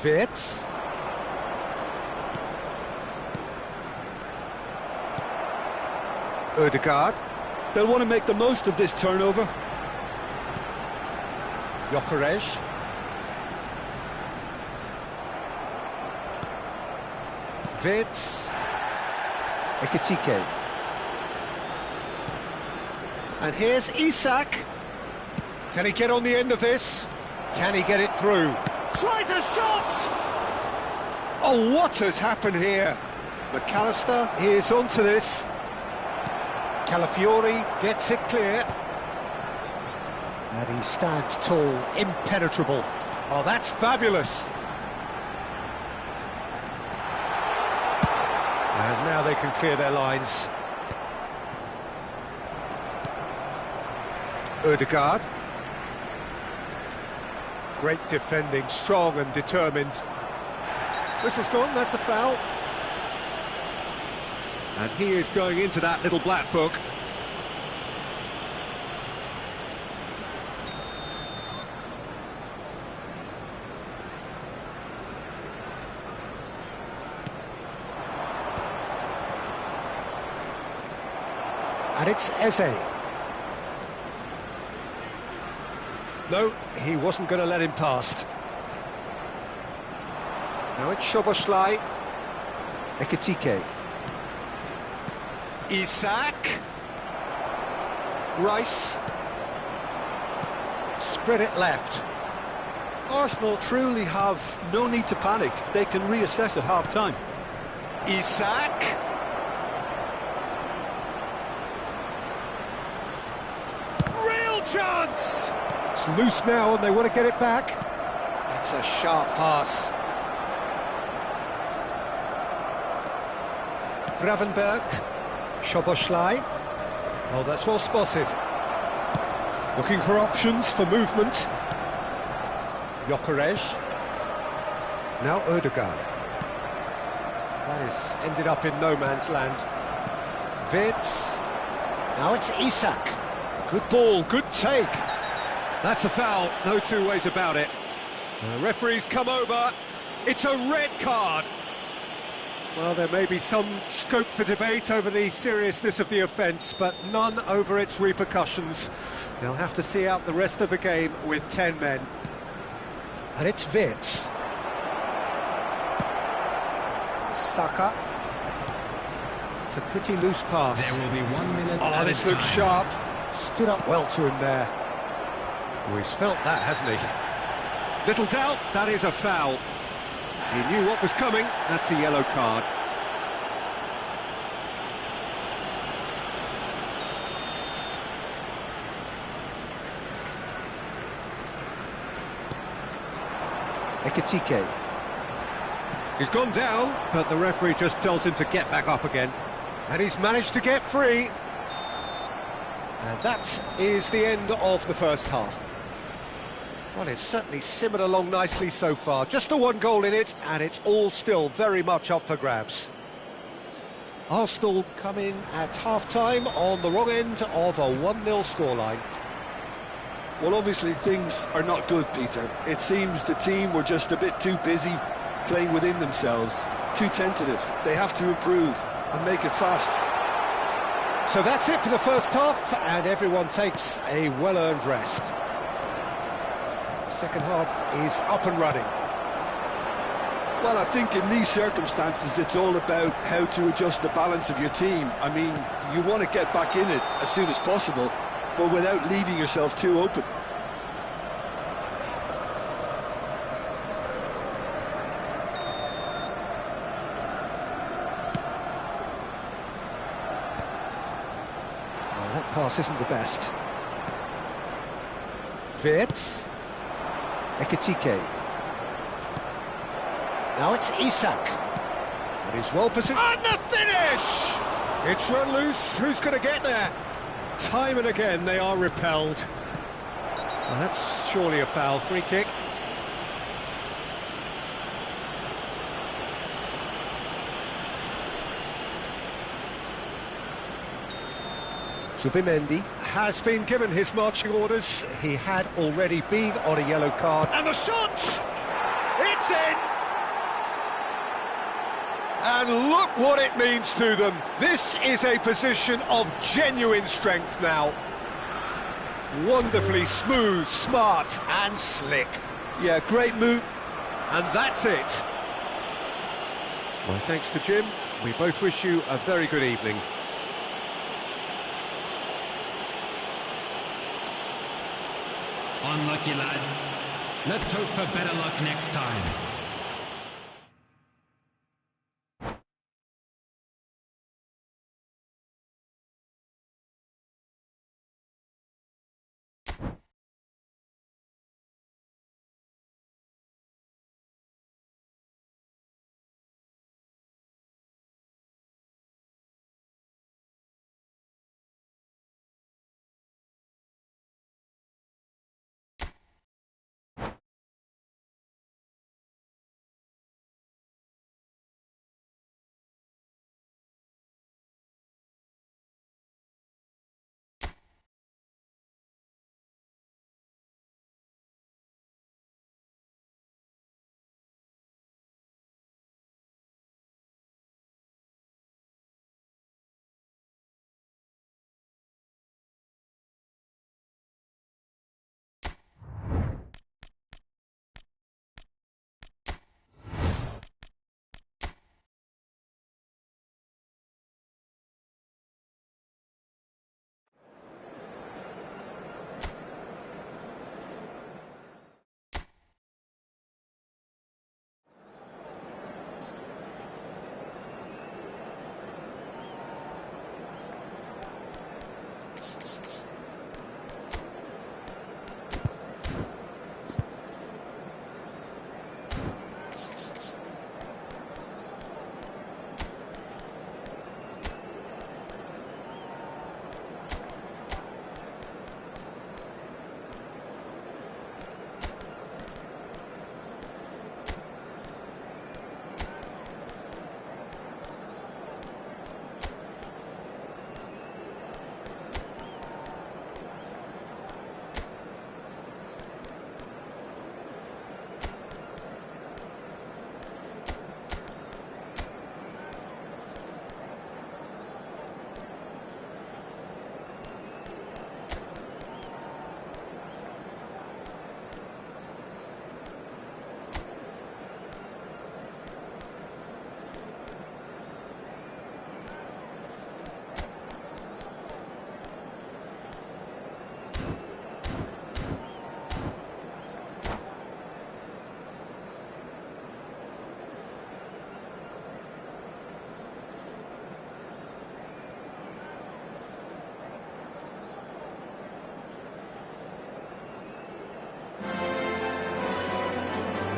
Wirtz. Ødegaard. They'll want to make the most of this turnover. Gyökeres. Wirtz. Ekitike. And here's Isak. Can he get on the end of this? Can he get it through? Tries a shot! Oh, what has happened here? McAllister is onto this. Calafiori gets it clear. And he stands tall, impenetrable. Oh, that's fabulous. And now they can clear their lines. Ødegaard. Great defending, strong and determined. Whistle's gone, that's a foul. And he is going into that little black book. And it's Eze. No, he wasn't going to let him past. Now it's Szoboszlai. Ekitike. Isak. Rice. Spread it left. Arsenal truly have no need to panic. They can reassess at half-time. Isak. Real chance! It's loose now and they want to get it back. That's a sharp pass. Gravenberg. Szoboszlai. Oh, that's well spotted. Looking for options for movement. Gyökeres. Now Ødegaard. That has ended up in no man's land. Wirtz. Now it's Isak. Good ball, good take. That's a foul, no two ways about it. The referee's come over. It's a red card. Well, there may be some scope for debate over the seriousness of the offence, but none over its repercussions. They'll have to see out the rest of the game with 10 men. And it's Wirtz. Saka. It's a pretty loose pass. There will be 1 minute. Oh, this looks sharp. Stood up well to him there. Oh, he's felt that, hasn't he? Little doubt, that is a foul. He knew what was coming. That's a yellow card. Ekitike. He's gone down, but the referee just tells him to get back up again. And he's managed to get free. And that is the end of the first half. Well, it's certainly simmered along nicely so far. Just the one goal in it, and it's all still very much up for grabs. Arsenal come in at half-time on the wrong end of a 1-0 scoreline. Well, obviously things are not good, Peter. It seems the team were just a bit too busy playing within themselves, too tentative. They have to improve and make it fast. So that's it for the first half, and everyone takes a well-earned rest. The second half is up and running. Well, I think in these circumstances it's all about how to adjust the balance of your team. I mean, you want to get back in it as soon as possible, but without leaving yourself too open. Well, that pass isn't the best. Wirtz. Ekitike. Now it's Isak. And he's well positioned. And the finish! It's run loose. Who's going to get there? Time and again they are repelled. Well, that's surely a foul. Free kick. Zubimendi has been given his marching orders. He had already been on a yellow card. And the shot! It's in! And look what it means to them. This is a position of genuine strength now. Wonderfully smooth, smart and slick. Yeah, great move. And that's it. Well, thanks to Jim. We both wish you a very good evening. Unlucky, lads. Let's hope for better luck next time.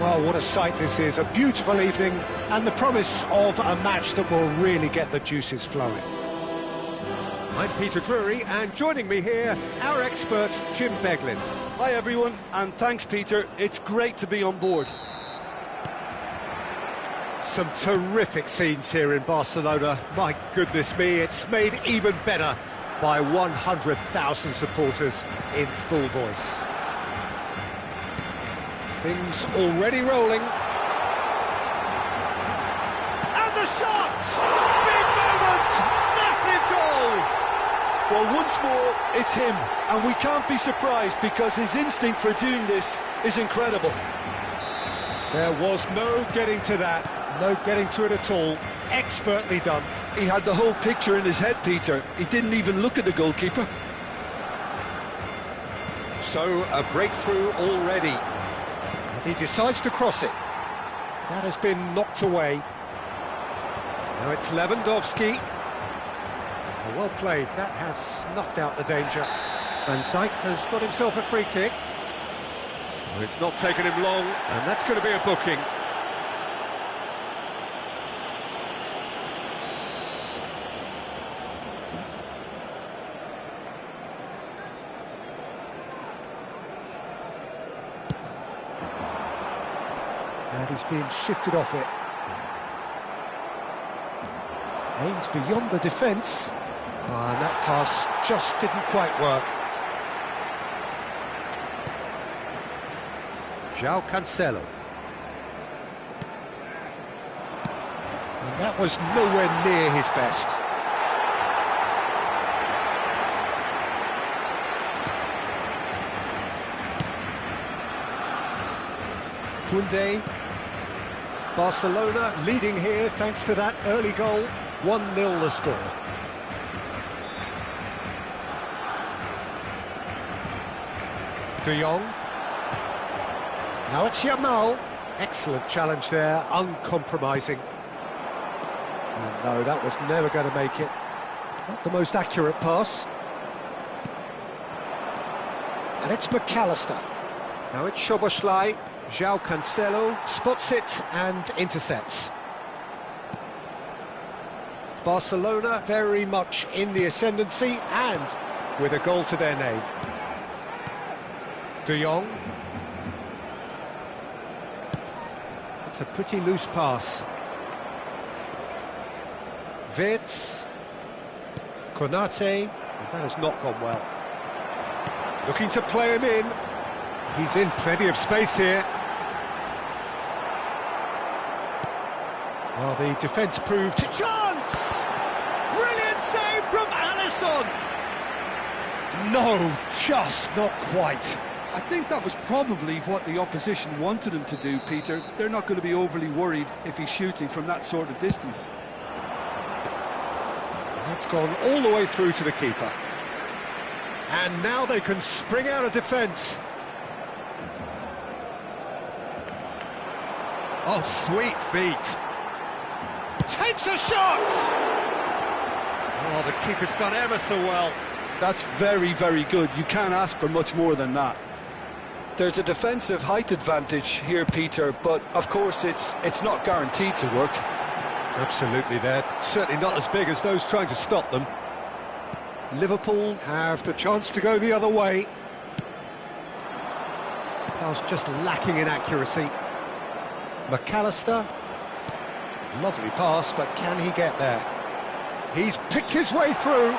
Well, what a sight this is. A beautiful evening and the promise of a match that will really get the juices flowing. I'm Peter Drury, and joining me here, our expert, Jim Beglin. Hi everyone, and thanks Peter. It's great to be on board. Some terrific scenes here in Barcelona. My goodness me, it's made even better by 100,000 supporters in full voice. Things already rolling. And the shot! Big moment! Massive goal! Well, once more, it's him, and we can't be surprised because his instinct for doing this is incredible. There was no getting to that, no getting to it at all. Expertly done. He had the whole picture in his head, Peter. He didn't even look at the goalkeeper. So, a breakthrough already. And he decides to cross it. That has been knocked away. Now it's Lewandowski. Oh, well played. That has snuffed out the danger. Van Dijk has got himself a free kick. Well, it's not taken him long, and that's going to be a booking. And he's being shifted off it. Aims beyond the defence. And that pass just didn't quite work. João Cancelo. And that was nowhere near his best. Koundé. Barcelona leading here thanks to that early goal. 1-0 the score. De Jong. Now it's Yamal. Excellent challenge there, uncompromising. And no, that was never going to make it. Not the most accurate pass. And it's McAllister. Now it's Szoboszlai. João Cancelo spots it and intercepts. Barcelona very much in the ascendancy and with a goal to their name. De Jong. It's a pretty loose pass. Wirtz. Konate. That has not gone well. Looking to play him in. He's in plenty of space here. Well, the defence proved... Chance! Brilliant save from Alisson! No, just not quite. I think that was probably what the opposition wanted him to do, Peter. They're not going to be overly worried if he's shooting from that sort of distance. That's gone all the way through to the keeper. And now they can spring out of defence. Oh, sweet feet. Takes a shot! Oh, the keeper's done ever so well. That's very, very good. You can't ask for much more than that. There's a defensive height advantage here, Peter, but of course it's not guaranteed to work. Absolutely, they're certainly not as big as those trying to stop them. Liverpool have the chance to go the other way. Pass just lacking in accuracy. McAllister. Lovely pass, but can he get there? He's picked his way through.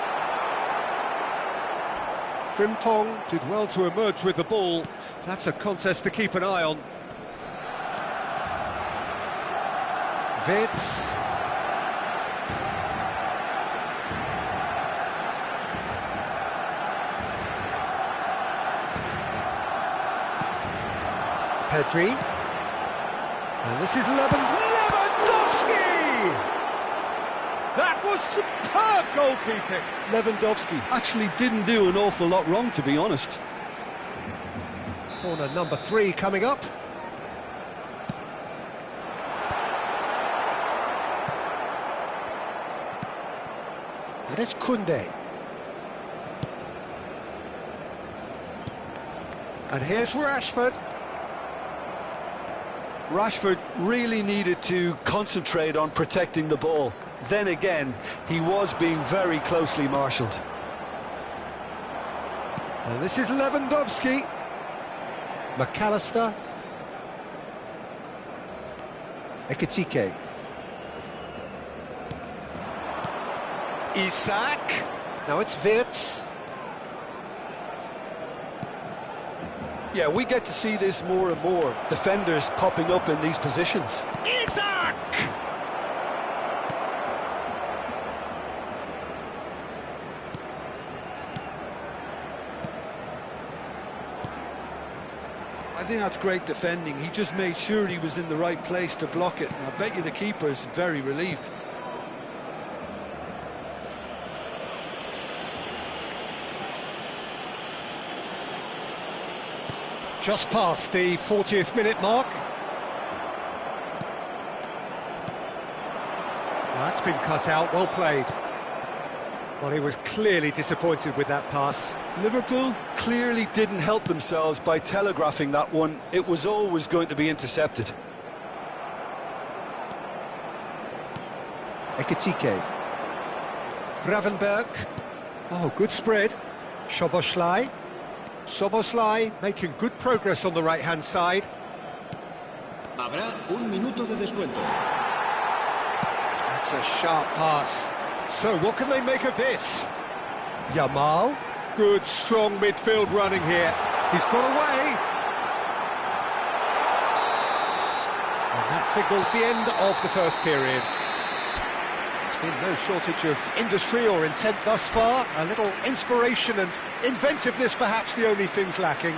Frimpong did well to emerge with the ball. That's a contest to keep an eye on. Wirtz. Pedri. And this is Lewandowski! That was superb goalkeeping. Lewandowski actually didn't do an awful lot wrong, to be honest. Corner number 3 coming up. And it's Koundé. And here's Rashford. Rashford really needed to concentrate on protecting the ball. Then again, he was being very closely marshalled. And this is Lewandowski. McAllister. Ekitike. Isak. Now it's Wirtz. Yeah, we get to see this more and more. Defenders popping up in these positions. Isak! I think that's great defending. He just made sure he was in the right place to block it. And I bet you the keeper is very relieved. Just past the 40th minute mark. That's been cut out, well played. Well, he was clearly disappointed with that pass. Liverpool clearly didn't help themselves by telegraphing that one. It was always going to be intercepted. Ekitike. Gravenberg. Oh, good spread. Szoboszlai. Szoboszlai making good progress on the right-hand side. Habrá un minuto de descuento. That's a sharp pass. So what can they make of this? Yamal. Good, strong midfield running here. He's got away. And that signals the end of the first period. There's been no shortage of industry or intent thus far. A little inspiration and inventiveness perhaps the only things lacking.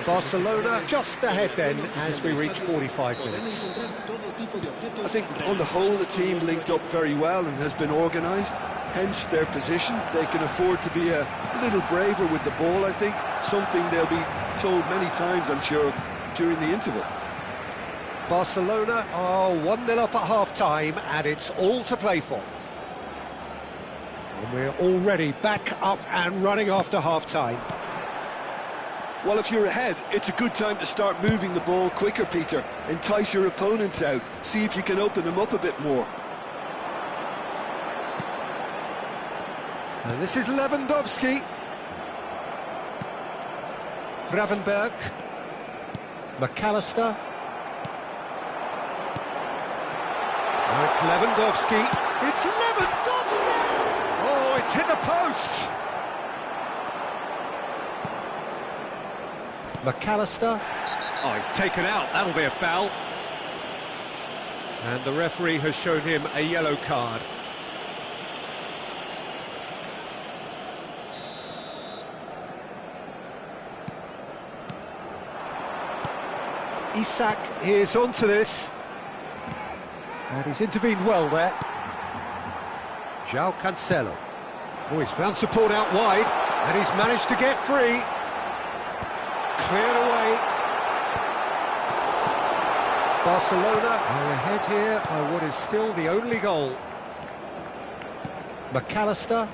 Barcelona just ahead then as we reach 45 minutes. I think on the whole the team linked up very well and has been organised, hence their position. They can afford to be a little braver with the ball, I think, something they'll be told many times, I'm sure, during the interval. Barcelona are 1-0 up at half-time and it's all to play for. And we're already back up and running after half-time. Well, if you're ahead, it's a good time to start moving the ball quicker, Peter. Entice your opponents out. See if you can open them up a bit more. And this is Lewandowski. Gravenberg. McAllister. Now it's Lewandowski. It's Lewandowski! Oh, it's hit the post! McAllister. Oh, he's taken out. That'll be a foul. And the referee has shown him a yellow card. Isak is onto this. And he's intervened well there. João Cancelo. Oh, he's found support out wide. And he's managed to get free. Cleared away. Barcelona are ahead here by what is still the only goal. McAllister,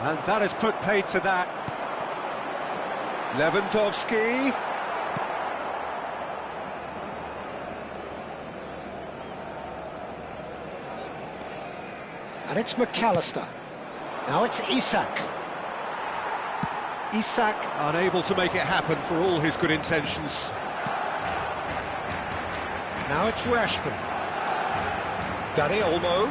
and that has put paid to that. Lewandowski. And it's McAllister. Now it's Isak. Isak unable to make it happen for all his good intentions. Now it's Rashford. Dani Olmo.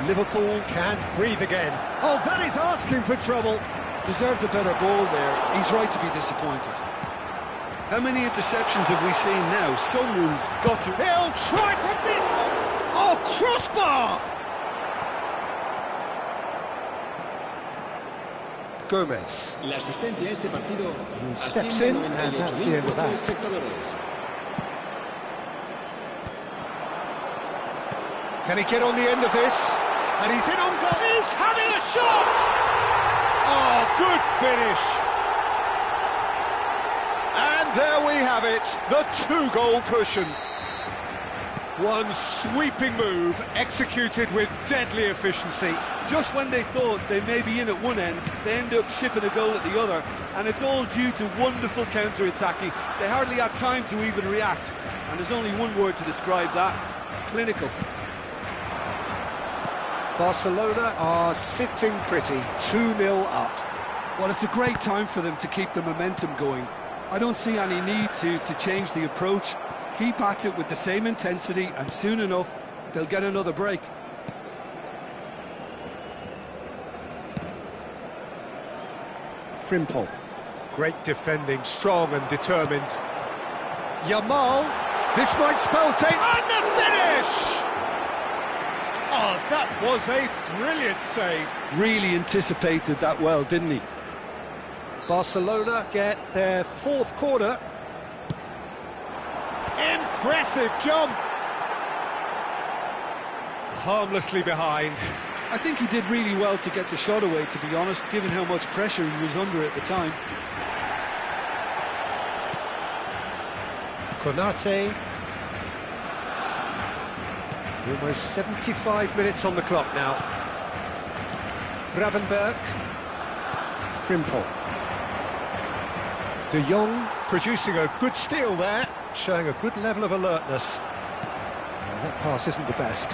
Liverpool can't breathe again. Oh, that is asking for trouble. Deserved a better ball there. He's right to be disappointed. How many interceptions have we seen now? Someone's got to... He'll try from distance. Oh, crossbar! Gomez. La asistencia a este partido. He steps in, and that's the end of that. Can he get on the end of this? And he's in on goal. He's having a shot! Oh, good finish. And there we have it, the two-goal cushion. One sweeping move, executed with deadly efficiency. Just when they thought they may be in at one end, they end up shipping a goal at the other, and it's all due to wonderful counter-attacking. They hardly had time to even react, and there's only one word to describe that: clinical. Barcelona are sitting pretty, 2-0 up. Well, it's a great time for them to keep the momentum going. I don't see any need to change the approach. Keep at it with the same intensity, and soon enough, they'll get another break. Frimpong. Great defending, strong and determined. Yamal, this might spell take... And the finish! Oh, that was a brilliant save. Really anticipated that well, didn't he? Barcelona get their fourth corner. Impressive jump! Harmlessly behind. I think he did really well to get the shot away, to be honest, given how much pressure he was under at the time. Konate. Almost 75 minutes on the clock now. Gravenberg. Frimpong. De Jong producing a good steal there, showing a good level of alertness. Well, that pass isn't the best.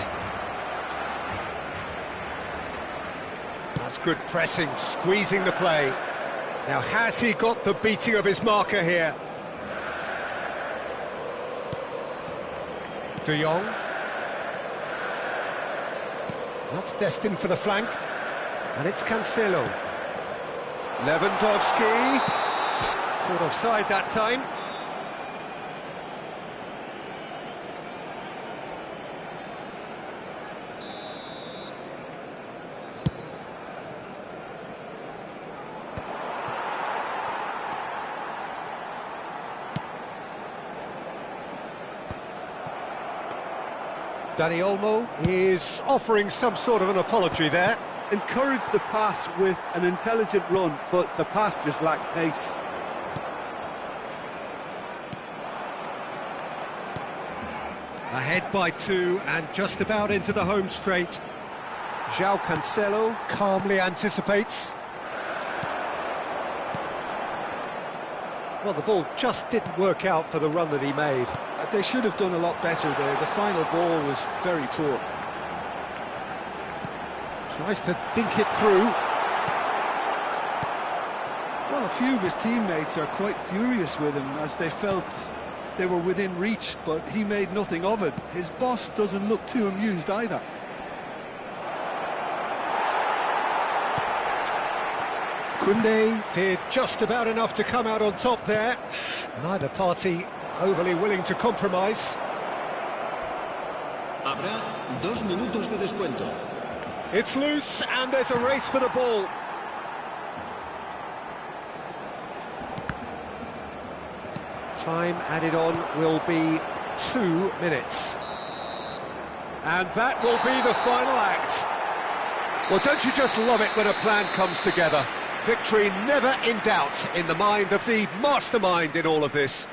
That's good pressing, squeezing the play. Now, has he got the beating of his marker here? De Jong. That's destined for the flank. And it's Cancelo. Lewandowski. Caught offside that time. Dani Olmo is offering some sort of an apology there. Encouraged the pass with an intelligent run, but the pass just lacked pace. Ahead by 2 and just about into the home straight. João Cancelo calmly anticipates. Well, the ball just didn't work out for the run that he made. They should have done a lot better there. The final ball was very poor. Tries to dink it through. Well, a few of his teammates are quite furious with him, as they felt they were within reach, but he made nothing of it. His boss doesn't look too amused either. Koundé did just about enough to come out on top there. Neither party overly willing to compromise. Habrá 2 minutos de descuento. It's loose and there's a race for the ball. Time added on will be 2 minutes. And that will be the final act. Well, don't you just love it when a plan comes together? Victory never in doubt in the mind of the mastermind in all of this.